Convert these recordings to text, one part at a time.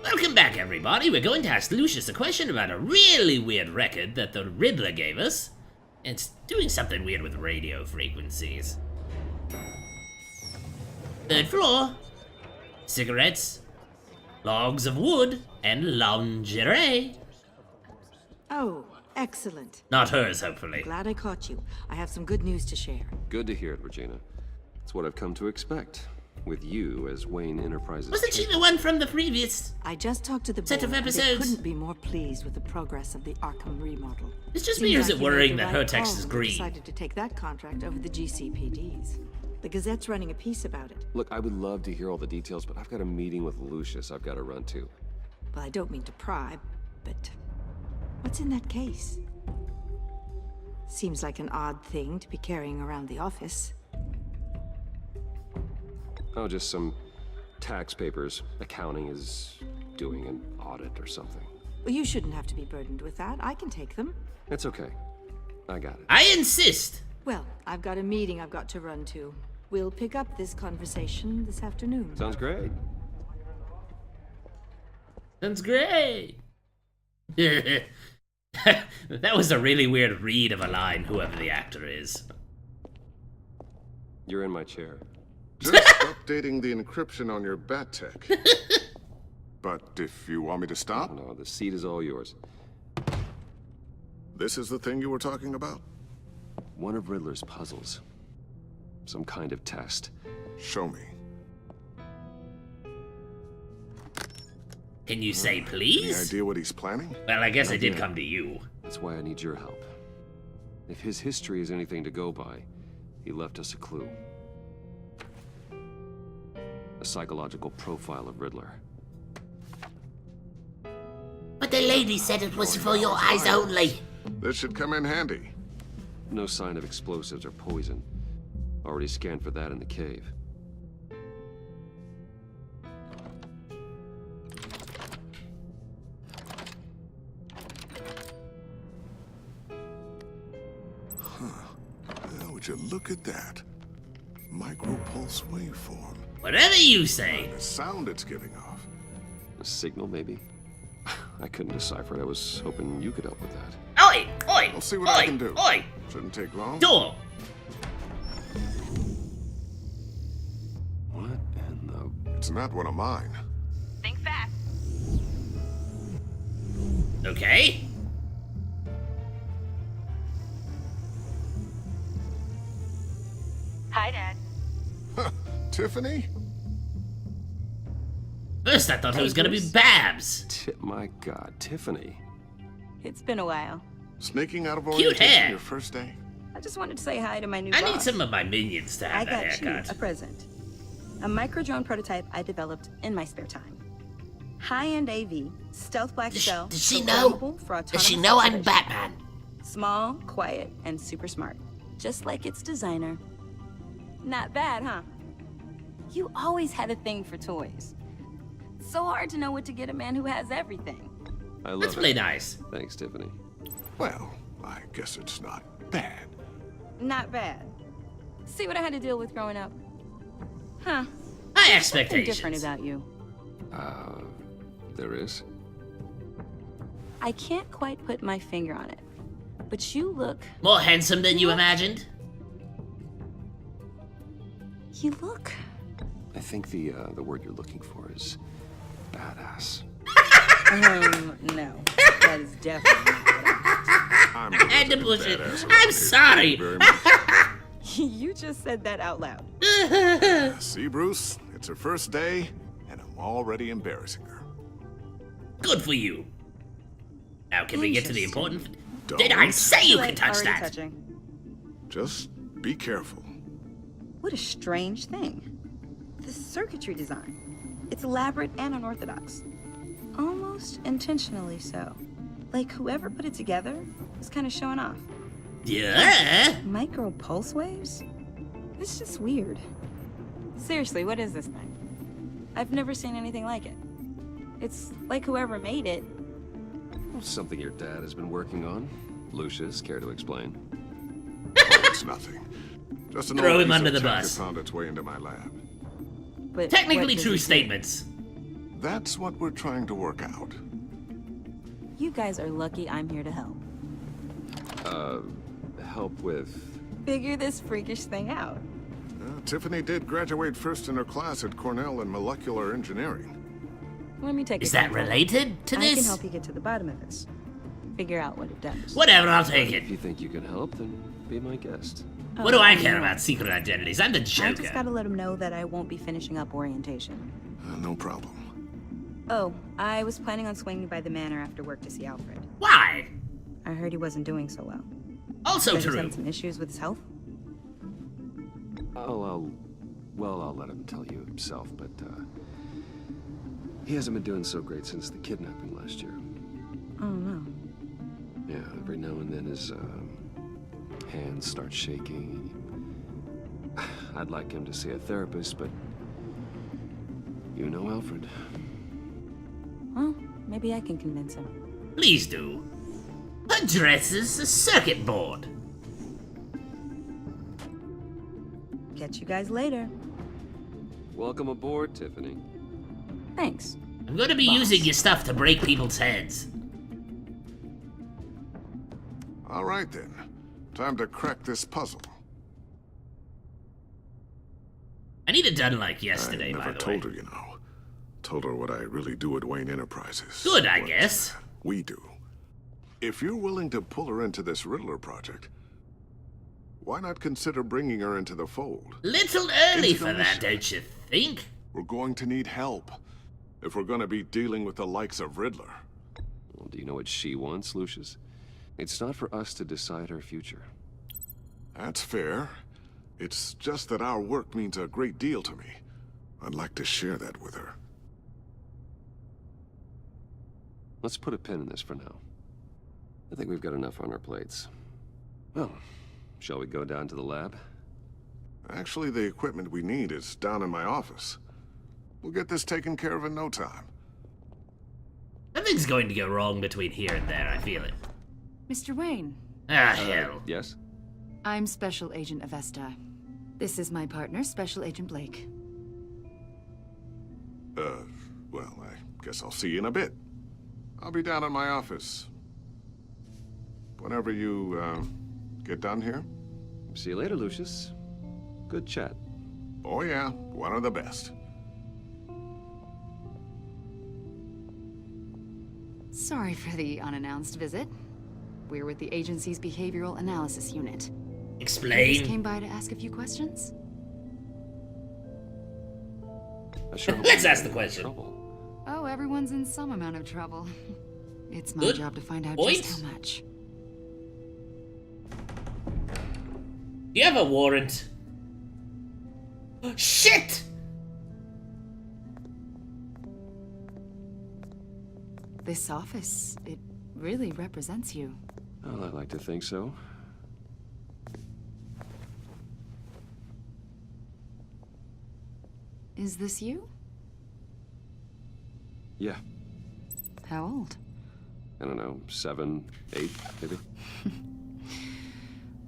Welcome back, everybody. We're going to ask Lucius a question about a really weird record that the Riddler gave us. It's doing something weird with radio frequencies. Third floor. Cigarettes, logs of wood, and lingerie. Oh, excellent. Not hers, hopefully. Glad I caught you. I have some good news to share. Good to hear it, Regina. It's what I've come to expect, with you as Wayne Enterprises. Wasn't she the one from the previous? I just talked to the Set of board, and they episodes. couldn't be more pleased with the progress of the Arkham remodel. It's just me, or is it worrying that her text is green? Decided to take that contract over the GCPD's. The Gazette's running a piece about it. Look, I would love to hear all the details, but I've got a meeting with Lucius I've got to run to. Well, I don't mean to pry, but what's in that case? Seems like an odd thing to be carrying around the office. Oh, just some tax papers. Accounting is doing an audit or something. Well, you shouldn't have to be burdened with that. I can take them. It's okay. I got it. I insist. Well, I've got a meeting I've got to run to. We'll pick up this conversation this afternoon. Sounds great. Sounds great. That was a really weird read of a line, whoever the actor is. You're in my chair. Just updating the encryption on your bat tech. But if you want me to stop, No, the seat is all yours. this is the thing you were talking about? One of Riddler's puzzles. Some kind of test. Show me. Can you say Any please? idea what he's planning? Well, I guess I did come to you. That's why I need your help. If his history is anything to go by, he left us a clue. A psychological profile of Riddler. But the lady said it was for your eyes only. This should come in handy. No sign of explosives or poison. Already scanned for that in the cave. Well, would you look at that? Micropulse waveform. Whatever you say. The sound it's giving off. A signal, maybe? I couldn't decipher it. I was hoping you could help with that. Oi! Oi! I'll see what oi, I can do. Oi! Shouldn't take long. Door! What in the... It's not one of mine. Think fast. Okay. Hi, Dad. Tiffany? First I thought it was gonna be Babs. My God, Tiffany. It's been a while. Sneaking out of Cute orientation hair. your first day? I just wanted to say hi to my new I boss. need some of my minions to I have a got you a haircut. present. A micro-drone prototype I developed in my spare time. High-end AV, stealth black shell. Does she know? programmable for Does she autonomous know I'm operation. Batman? Small, quiet, and super smart. Just like its designer. Not bad, huh? You always had a thing for toys. So hard to know what to get a man who has everything. I love That's it. really nice. Thanks, Tiffany. Well, I guess it's not bad. Not bad. See what I had to deal with growing up? Huh. High Something expectations. different about you. There is? I can't quite put my finger on it, but you look, More handsome than you imagined? you look. I think the word you're looking for is badass. No, that is definitely not I'm I had to push it. badass around I'm here. sorry. Very much. You just said that out loud. See, Bruce? It's her first day, and I'm already embarrassing her. Good for you. Now can we get to the important... Don't. Did I say you Like, can touch already that? touching. Just be careful. What a strange thing. The circuitry design. It's elaborate and unorthodox. Almost intentionally so. Like whoever put it together was kind of showing off. Yeah? Micro pulse waves? It's just weird. Seriously, what is this thing? I've never seen anything like it. It's like whoever made it. Something your dad has been working on. Lucius, care to explain? Oh, it's nothing. Just an Throw old him piece under of the tech that bus. found its way into my lab. But Technically what does true it do? statements. That's what we're trying to work out. You guys are lucky I'm here to help. Help with... Figure this freakish thing out. Tiffany did graduate first in her class at Cornell in molecular engineering. Let me take Is a that sample. related to I can this? help you get to the bottom of this. Figure out what it does. Whatever, I'll take If it. you think you can help, then be my guest. What do I care about secret identities? I'm the I just Joker. gotta let him know that I won't be finishing up orientation. No problem. Oh, I was planning on swinging by the manor after work to see Alfred. Why? I heard he wasn't doing so well. Also Said he's true. had some issues with his health. I'll let him tell you himself, but, he hasn't been doing so great since the kidnapping last year. Oh no. Yeah, every now and then his, hands start shaking. I'd like him to see a therapist, but you know Alfred. Well, maybe I can convince him. Please do. Her dress is a circuit board. Catch you guys later. Welcome aboard, Tiffany. Thanks. I'm gonna be using your stuff to break people's heads. All right then. Time to crack this puzzle. I need it done like yesterday, I by never the told way. her, you know. Told her what I really do at Wayne Enterprises. Good, I What guess. we do. If you're willing to pull her into this Riddler project, why not consider bringing her into the fold? Little early Into the for that, mission. don't you think? We're going to need help if we're going to be dealing with the likes of Riddler. Well, do you know what she wants, Lucius? It's not for us to decide her future. That's fair. It's just that our work means a great deal to me. I'd like to share that with her. Let's put a pin in this for now. I think we've got enough on our plates. Well, shall we go down to the lab? Actually, the equipment we need is down in my office. We'll get this taken care of in no time. Nothing's going to go wrong between here and there, I feel it. Mr. Wayne, Ah, hell. Yes? I'm Special Agent Avesta. This is my partner, Special Agent Blake. Well, I guess I'll see you in a bit. I'll be down in my office. Whenever you, get done here? See you later, Lucius. Good chat. Oh yeah, one of the best. Sorry for the unannounced visit. We're with the agency's Behavioral Analysis Unit. I just Explain. came by to ask a few questions. I sure hope Let's you're ask the in question. trouble. Oh, everyone's in some amount of trouble. It's my Good job to find out point. just how much. Do you have a warrant? Shit! This office, it really represents you. Well, I'd like to think so. Is this you? Yeah, How old? I don't know, 7, 8, maybe?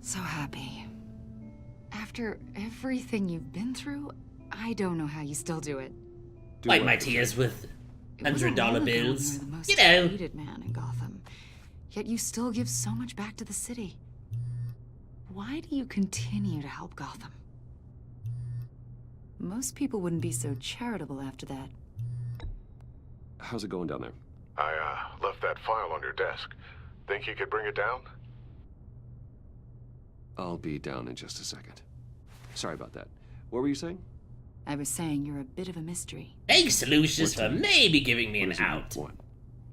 So happy. After everything you've been through, I don't know how you still do it. Do Like what? my tears with It wasn't long $100 ago when bills. You were the most You know. hated man in Gotham. Yet you still give so much back to the city. Why do you continue to help Gotham? Most people wouldn't be so charitable after that. How's it going down there? I, left that file on your desk. Think you could bring it down? I'll be down in just a second. Sorry about that. What were you saying? I was saying you're a bit of a mystery. Thanks, Lucius, for What's it? maybe giving me What an does it mean? out. What?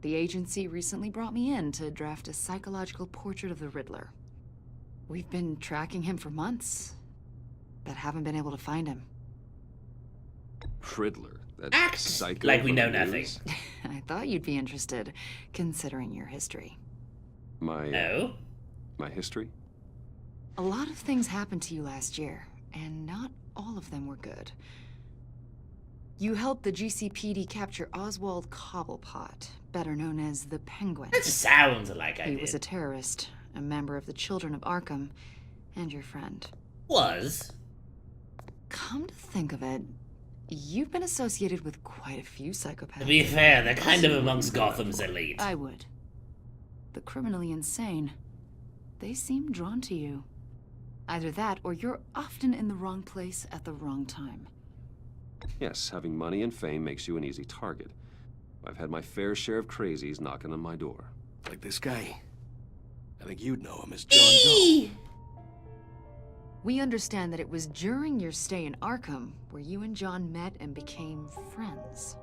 The agency recently brought me in to draft a psychological portrait of the Riddler. We've been tracking him for months, but haven't been able to find him. Riddler. That Act psycho like we from know the nothing. news? I thought you'd be interested, considering your history. My, No? my history? A lot of things happened to you last year, and not all of them were good. You helped the GCPD capture Oswald Cobblepot, better known as the Penguin. That sounds like I He did. was a terrorist, a member of the Children of Arkham, and your friend. Was? Come to think of it, You've been associated with quite a few psychopaths. To be fair, they're kind of amongst Gotham's elite. I would. The criminally insane. They seem drawn to you. Either that, or you're often in the wrong place at the wrong time. Yes, having money and fame makes you an easy target. I've had my fair share of crazies knocking on my door. Like this guy. I think you'd know him as John Doe. We understand that it was during your stay in Arkham where you and John met and became friends.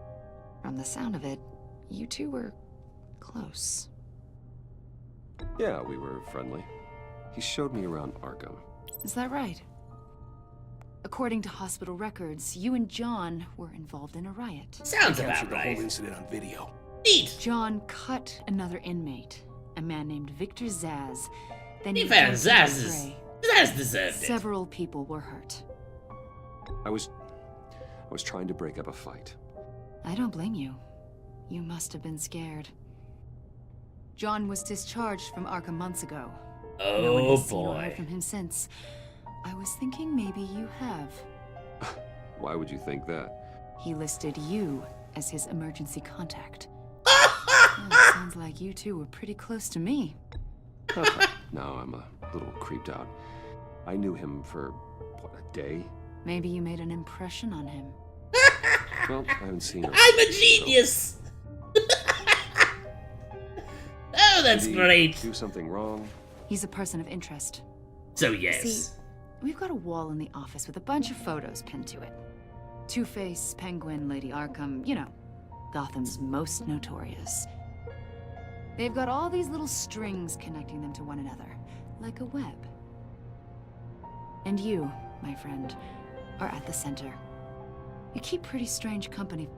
From the sound of it, you two were close. Yeah, we were friendly. He showed me around Arkham. Is that right? According to hospital records, you and John were involved in a riot. Sounds Captured about the whole right. incident on video. Neat. John cut another inmate, a man named Victor Zsasz. Then To he be fair, jumped into the Zaz fray. deserved it. Several people were hurt. I was trying to break up a fight. I don't blame you. You must have been scared. John was discharged from Arkham months ago. No one Oh has seen or boy. heard from him since. I was thinking maybe you have. Why would you think that? He listed you as his emergency contact. Well, sounds like you two were pretty close to me. Now I'm a little creeped out. I knew him for, what, a day? Maybe you made an impression on him. Well, I haven't seen her. I'm a genius! Oh, that's Did he great. do something wrong? He's a person of interest. So yes. See, we've got a wall in the office with a bunch of photos pinned to it. Two-Face, Penguin, Lady Arkham, you know, Gotham's most notorious. They've got all these little strings connecting them to one another, like a web. And you, my friend, are at the center. You keep pretty strange company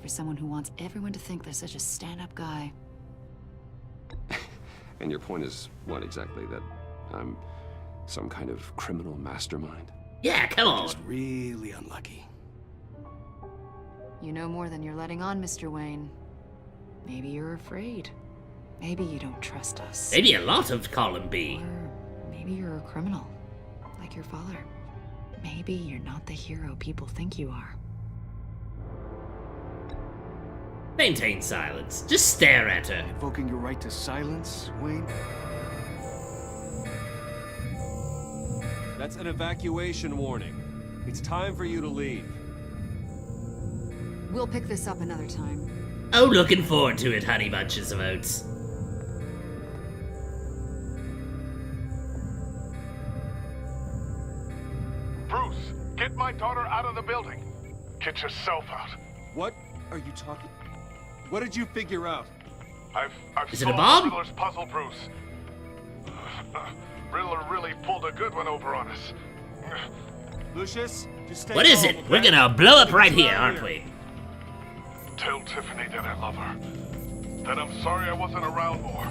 for someone who wants everyone to think they're such a stand-up guy. And your point is, what exactly? That I'm some kind of criminal mastermind? Yeah, come on. Just really unlucky. You know more than you're letting on, Mr. Wayne. Maybe you're afraid. Maybe you don't trust us. Maybe a lot of column B. Or maybe you're a criminal, like your father. Maybe you're not the hero people think you are. Maintain silence. Just stare at her. Invoking your right to silence, Wayne? That's an evacuation warning. It's time for you to leave. We'll pick this up another time. Oh, looking forward to it, honey bunches of oats. Bruce, get my daughter out of the building. Get yourself out. What are you talking? What did you figure out? I've Is it a solved bomb? Riddler's puzzle, Bruce. Riddler really pulled a good one over on us. Lucius, just stay What is calm, it? okay? We're gonna blow up right here, aren't we? Tell Tiffany that I love her. That I'm sorry I wasn't around more.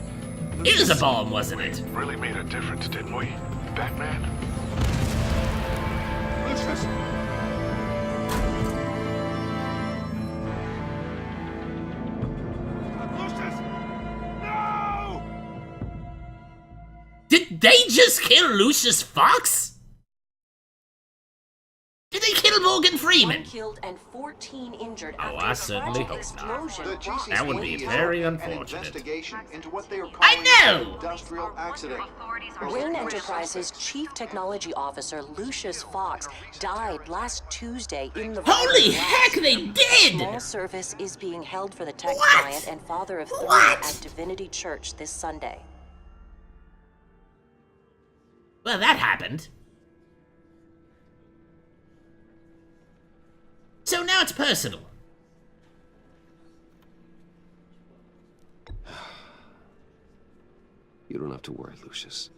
It was a bomb, wasn't it? Really made a difference, didn't we, Batman? Lucius! Lucius! No! Did they just kill Lucius Fox? Did they kill Morgan Freeman? 1 killed and 14 injured Oh, after I a certainly tragic hope not. explosion. That would be very An unfortunate. investigation into what they are calling I know! an industrial accident. Wayne Enterprises Chief Technology Officer Lucius Fox died last Tuesday in the Holy blast. heck, they did! Small service is being held for the tech What? giant and father of 3 What? at Divinity Church this Sunday. Well, that happened. So now it's personal. You don't have to worry, Lucius.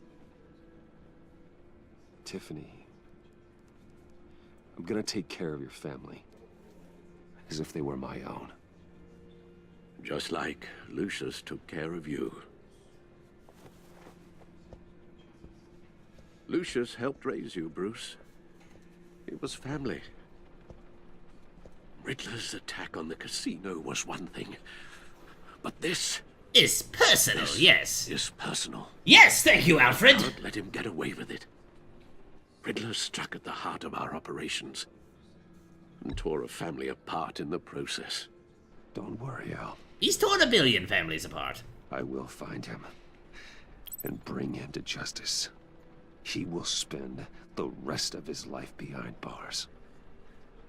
Tiffany, I'm gonna take care of your family. As if they were my own. Just like Lucius took care of you. Lucius helped raise you, Bruce. It was family. Riddler's attack on the casino was one thing, but this It's personal, yes. is personal. Yes, thank you, Alfred. Don't let him get away with it. Riddler struck at the heart of our operations. and tore a family apart in the process. Don't worry, Al. He's torn a billion families apart. I will find him and bring him to justice. He will spend the rest of his life behind bars.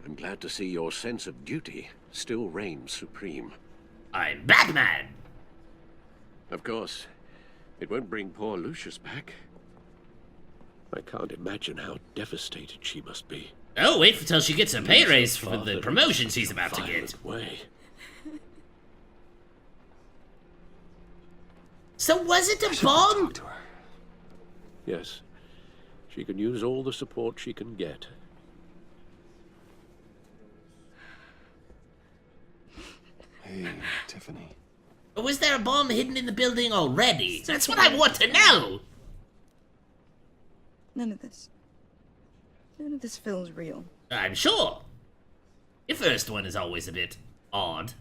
I'm glad to see your sense of duty still reigns supreme. I'm Batman! Of course, it won't bring poor Lucius back. I can't imagine how devastated she must be. Oh, wait until she gets a pay Lose her raise for father the in promotion such she's a about to get. violent way. So was it a bomb? Talk to her. Yes, she can use all the support she can get. Hey, Tiffany. Or was there a bomb hidden in the building already? That's what I want to know! None of this feels real. I'm sure. Your first one is always a bit odd.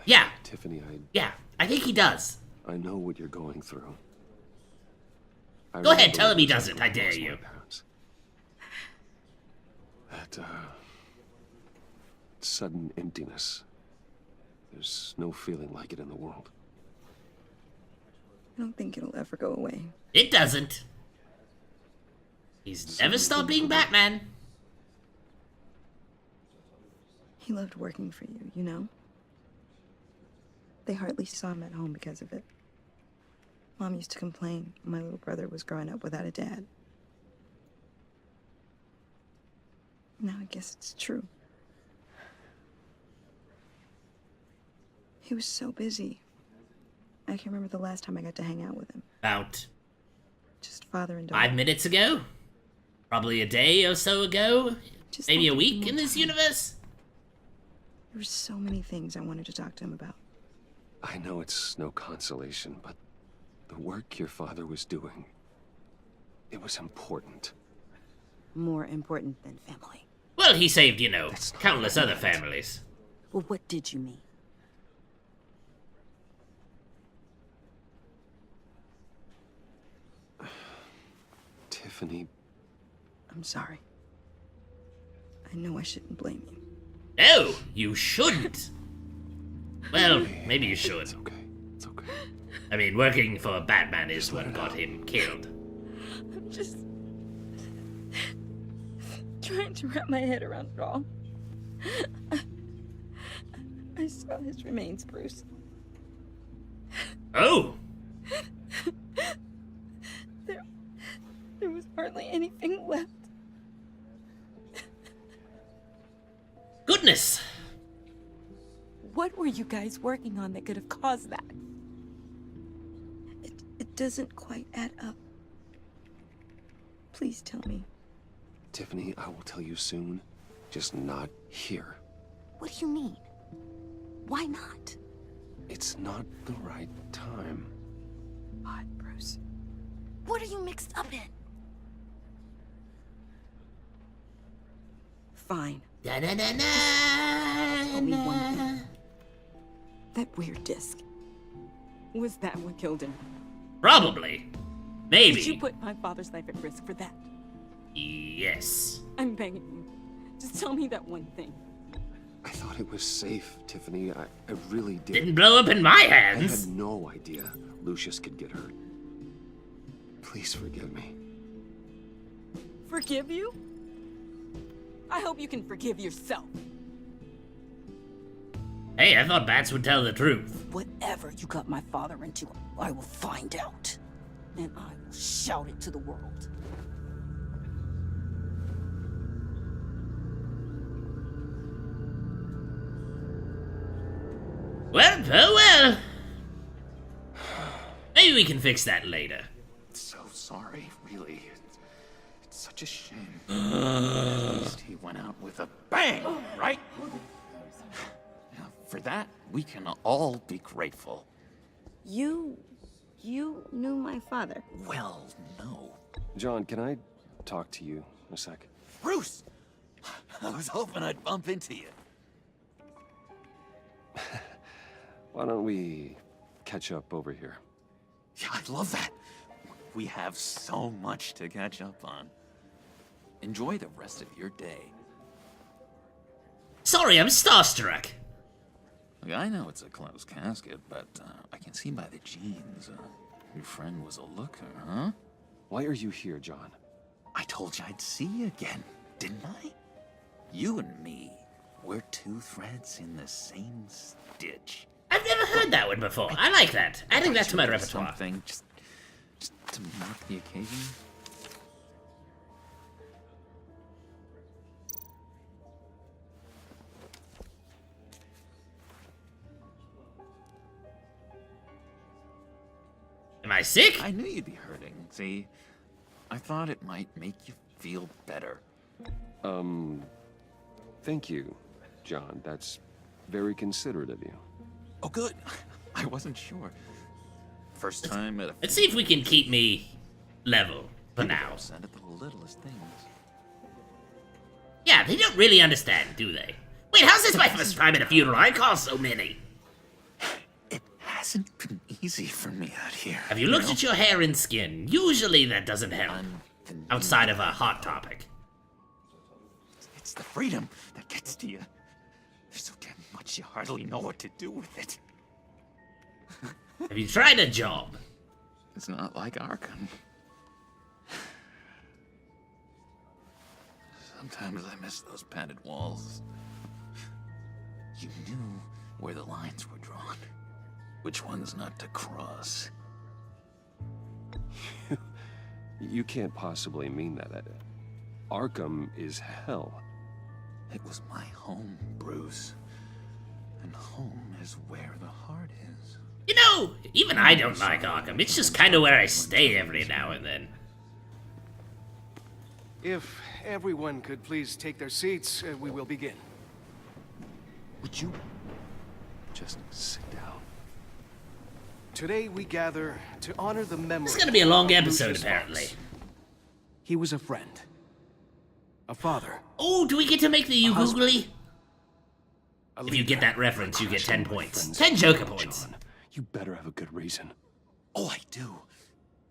Yeah. Tiffany, Yeah, I think he does. I know what you're going through. Go ahead, tell him he doesn't, I dare you. That, sudden emptiness. There's no feeling like it in the world. I don't think it'll ever go away. It doesn't. He's never stopped being Batman. He loved working for you, you know? They hardly saw him at home because of it. Mom used to complain my little brother was growing up without a dad. Now I guess it's true. He was so busy. I can't remember the last time I got to hang out with him. About Just father and daughter. 5 minutes ago? Probably a day or so ago? Just Maybe a like week more in this time. universe? There were so many things I wanted to talk to him about. I know it's no consolation, but the work your father was doing, it was important. More important than family. Well, he saved, you know, That's not countless what I other meant. families. Well, what did you mean? Tiffany, I'm sorry. I know I shouldn't blame you. No, you shouldn't. Well, maybe you should. it's okay. It's okay. I mean, working for Batman is what got him killed. I'm just trying to wrap my head around it all. I saw his remains, Bruce. Oh! There was hardly anything left. Goodness! What were you guys working on that could have caused that? It doesn't quite add up. Please tell me. Tiffany, I will tell you soon, just not here. What do you mean? Why not? It's not the right time. God, Bruce. What are you mixed up in? Fine. Da -da -da Tell me one -da thing. That weird disc. Was that what killed him? Probably. Maybe. Did you put my father's life at risk for that? Yes. I'm begging you. Just tell me that one thing. I thought it was safe, Tiffany. I really did. Didn't blow up in my I hands. had no idea Lucius could get hurt. Please forgive me. Forgive you? I hope you can forgive yourself. Hey, I thought bats would tell the truth. Whatever you got my father into, I will find out. And I will shout it to the world. Well, oh well. Maybe we can fix that later. So sorry, really. It's such a shame. At least he went out with a bang, right? Now, for that, we can all be grateful. You knew my father. Well, no. John, can I talk to you a sec? Bruce! I was hoping I'd bump into you. Why don't we catch up over here? Yeah, I'd love that. We have so much to catch up on. enjoy the rest of your day. Sorry, I'm starstruck. Look, I know it's a closed casket, but I can see by the jeans. Your friend was a looker, huh? Why are you here, John? I told you I'd see you again, didn't I? You and me, we're two threads in the same stitch. I've never heard that one before. I like that. Adding that to my repertoire. Something just to mark the occasion. Am I sick? I knew you'd be hurting. See, I thought it might make you feel better. Thank you, John. That's very considerate of you. Oh, good. I wasn't sure. First time at a... Let's see if we can keep me level for now. Upset at the littlest things. Yeah, they don't really understand, do they? Wait, how's this my first time at a funeral? I call so many. It hasn't been easy for me out here. Have you looked at your hair and skin? Usually that doesn't help. Outside of a hot topic. It's the freedom that gets to you. There's so damn much you hardly know what to do with it. Have you tried a job? It's not like Arkham. Sometimes I miss those padded walls. You knew where the lines were drawn. Which ones not to cross. You can't possibly mean that. Arkham is hell. It was my home, Bruce. And home is where the heart is. You know, even I don't like Arkham. It's just kind of where I stay every now and then. If everyone could please take their seats, we will begin. Would you just sit down? Today we gather to honor the memory. It's gonna be a long of episode, Lucius apparently. Fox. He was a friend, a father. Oh, do we get to make the you googly? A If you leader. get that reference, you get 10 points. 10 Joker points. John, you better have a good reason. Oh, I do.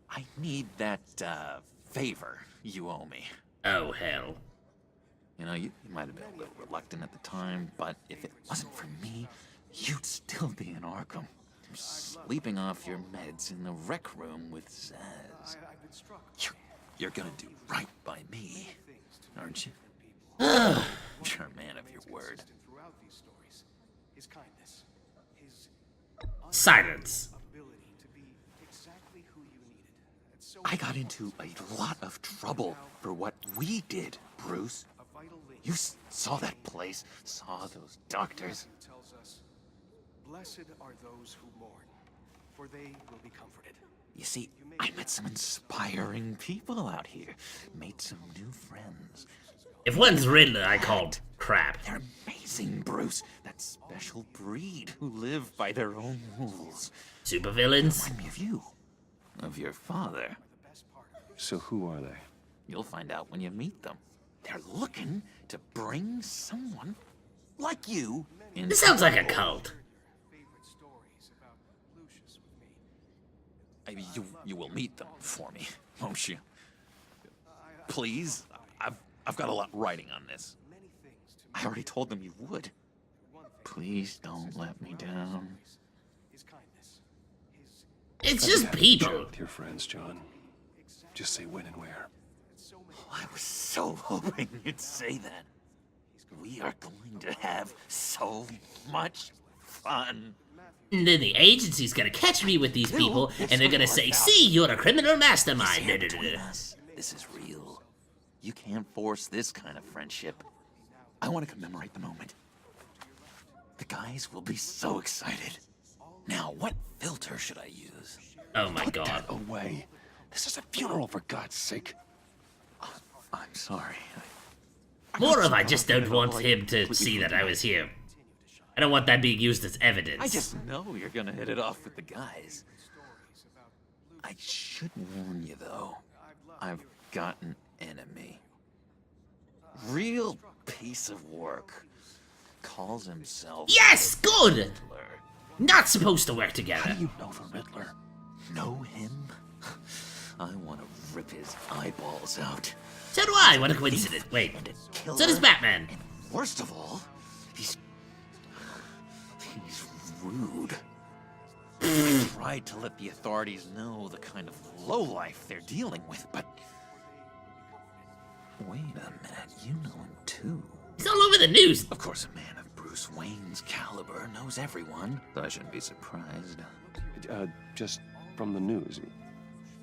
I need that, favor you owe me. Oh, hell. You know, you might have been a little reluctant at the time, but if it wasn't for me, you'd still be in Arkham. Sleeping off your meds in the rec room with Zaz. You're gonna do right by me, aren't you? You're a man of your word. Silence. I got into a lot of trouble for what we did, Bruce. You saw that place, saw those doctors. Blessed are those who mourn, for they will be comforted. You see, I met some inspiring people out here, made some new friends. If one's Riddler, I called crap. They're amazing, Bruce. That special breed who live by their own rules. Supervillains? Remind me of you, of your father. So who are they? You'll find out when you meet them. They're looking to bring someone like you in. This sounds like a cult. You will meet them for me, won't you? Please, I've got a lot writing on this. I already told them you would. Please don't let me down. It's just people. With your friends, John. Just say when and where. Oh, I was so hoping you'd say that. We are going to have so much fun. And then the agency's gonna catch me with these people, and they're gonna say, see, you're a criminal mastermind. This is real. You can't force this kind of friendship. I want to commemorate the moment. The guys will be so excited. Now, what filter should I use? Oh my Put god. that away. This is a funeral, for God's sake. I'm sorry. More of I just don't want him to see that I was here. I don't want that being used as evidence. I just know you're gonna hit it off with the guys. I should warn you, though. I've got an enemy. Real piece of work. Calls himself... Yes! Good! Riddler. Not supposed to work together. How do you know the Riddler? Know him? I want to rip his eyeballs out. So do I, what a coincidence. Wait, so does Batman. Worst of all, he's rude. He tried to let the authorities know the kind of lowlife they're dealing with, but... Wait a minute, you know him too. He's all over the news. Of course, a man of Bruce Wayne's caliber knows everyone, so I shouldn't be surprised. Just from the news.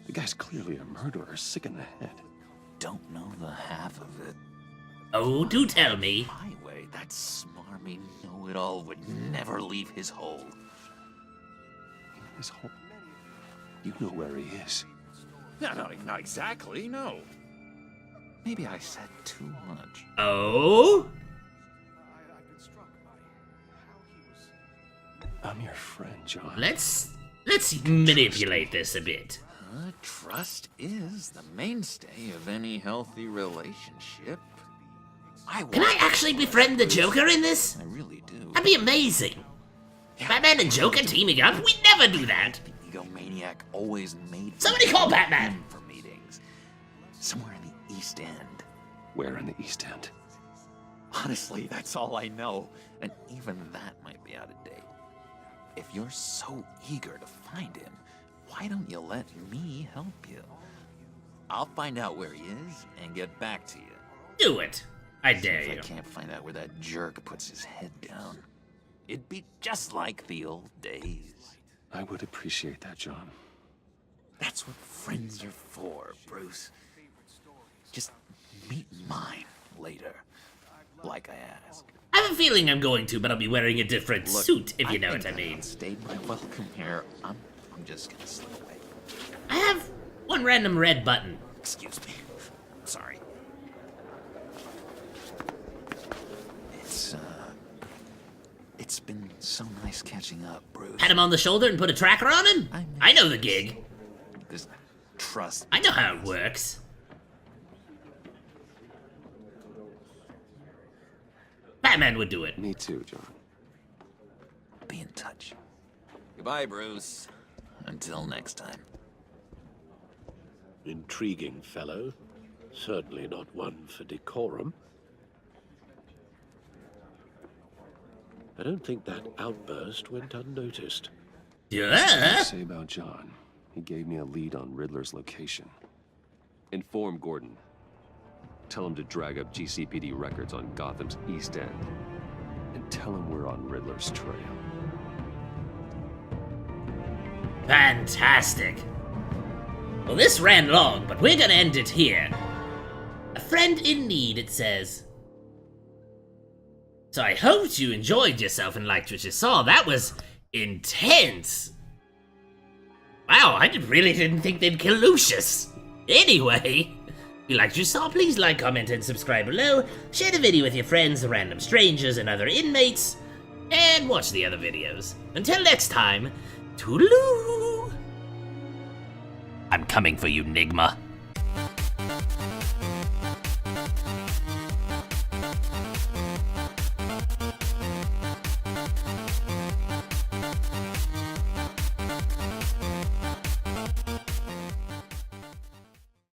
The guy's clearly a murderer, sick in the head. Don't know the half of it. Oh, do tell me. My way, that smarmy know-it-all would never leave his hole. His hole? You know where he is. No, not exactly, no. Maybe I said too much. Oh? I'm your friend, John. Let's manipulate this a bit. Trust is the mainstay of any healthy relationship. Can I actually befriend the Joker in this? I really do. That'd be amazing. Batman and Joker teaming up? We'd never do that. The egomaniac always made... Somebody call Batman! ...for meetings. Somewhere in the East End. Where in the East End? Honestly, that's all I know. And even that might be out of date. If you're so eager to find him, why don't you let me help you? I'll find out where he is and get back to you. Do it. I dare if you. I can't find out where that jerk puts his head down. It'd be just like the old days. I would appreciate that, John. That's what friends are for, Bruce. Just meet mine later, like I asked. I have a feeling I'm going to, but I'll be wearing a different suit, if you know what I mean. Stayed my welcome here. I'm just gonna slip away. I have one random red button. Excuse me. Sorry. It's been so nice catching up, Bruce. Pat him on the shoulder and put a tracker on him? I know the gig. This trust. I know how it works. Batman would do it. Me too, John. Be in touch. Goodbye, Bruce. Until next time. Intriguing fellow. Certainly not one for decorum. I don't think that outburst went unnoticed. Yeah? What do you say about John? He gave me a lead on Riddler's location. Inform Gordon. Tell him to drag up GCPD records on Gotham's East End. And tell him we're on Riddler's trail. Fantastic. Well, this ran long, but we're gonna end it here. A friend in need, it says. So I hope you enjoyed yourself and liked what you saw. That was intense. Wow, I really didn't think they'd kill Lucius. Anyway, if you liked what you saw, please like, comment, and subscribe below. Share the video with your friends, the random strangers, and other inmates. And watch the other videos. Until next time, toodaloo! I'm coming for you, Nigma.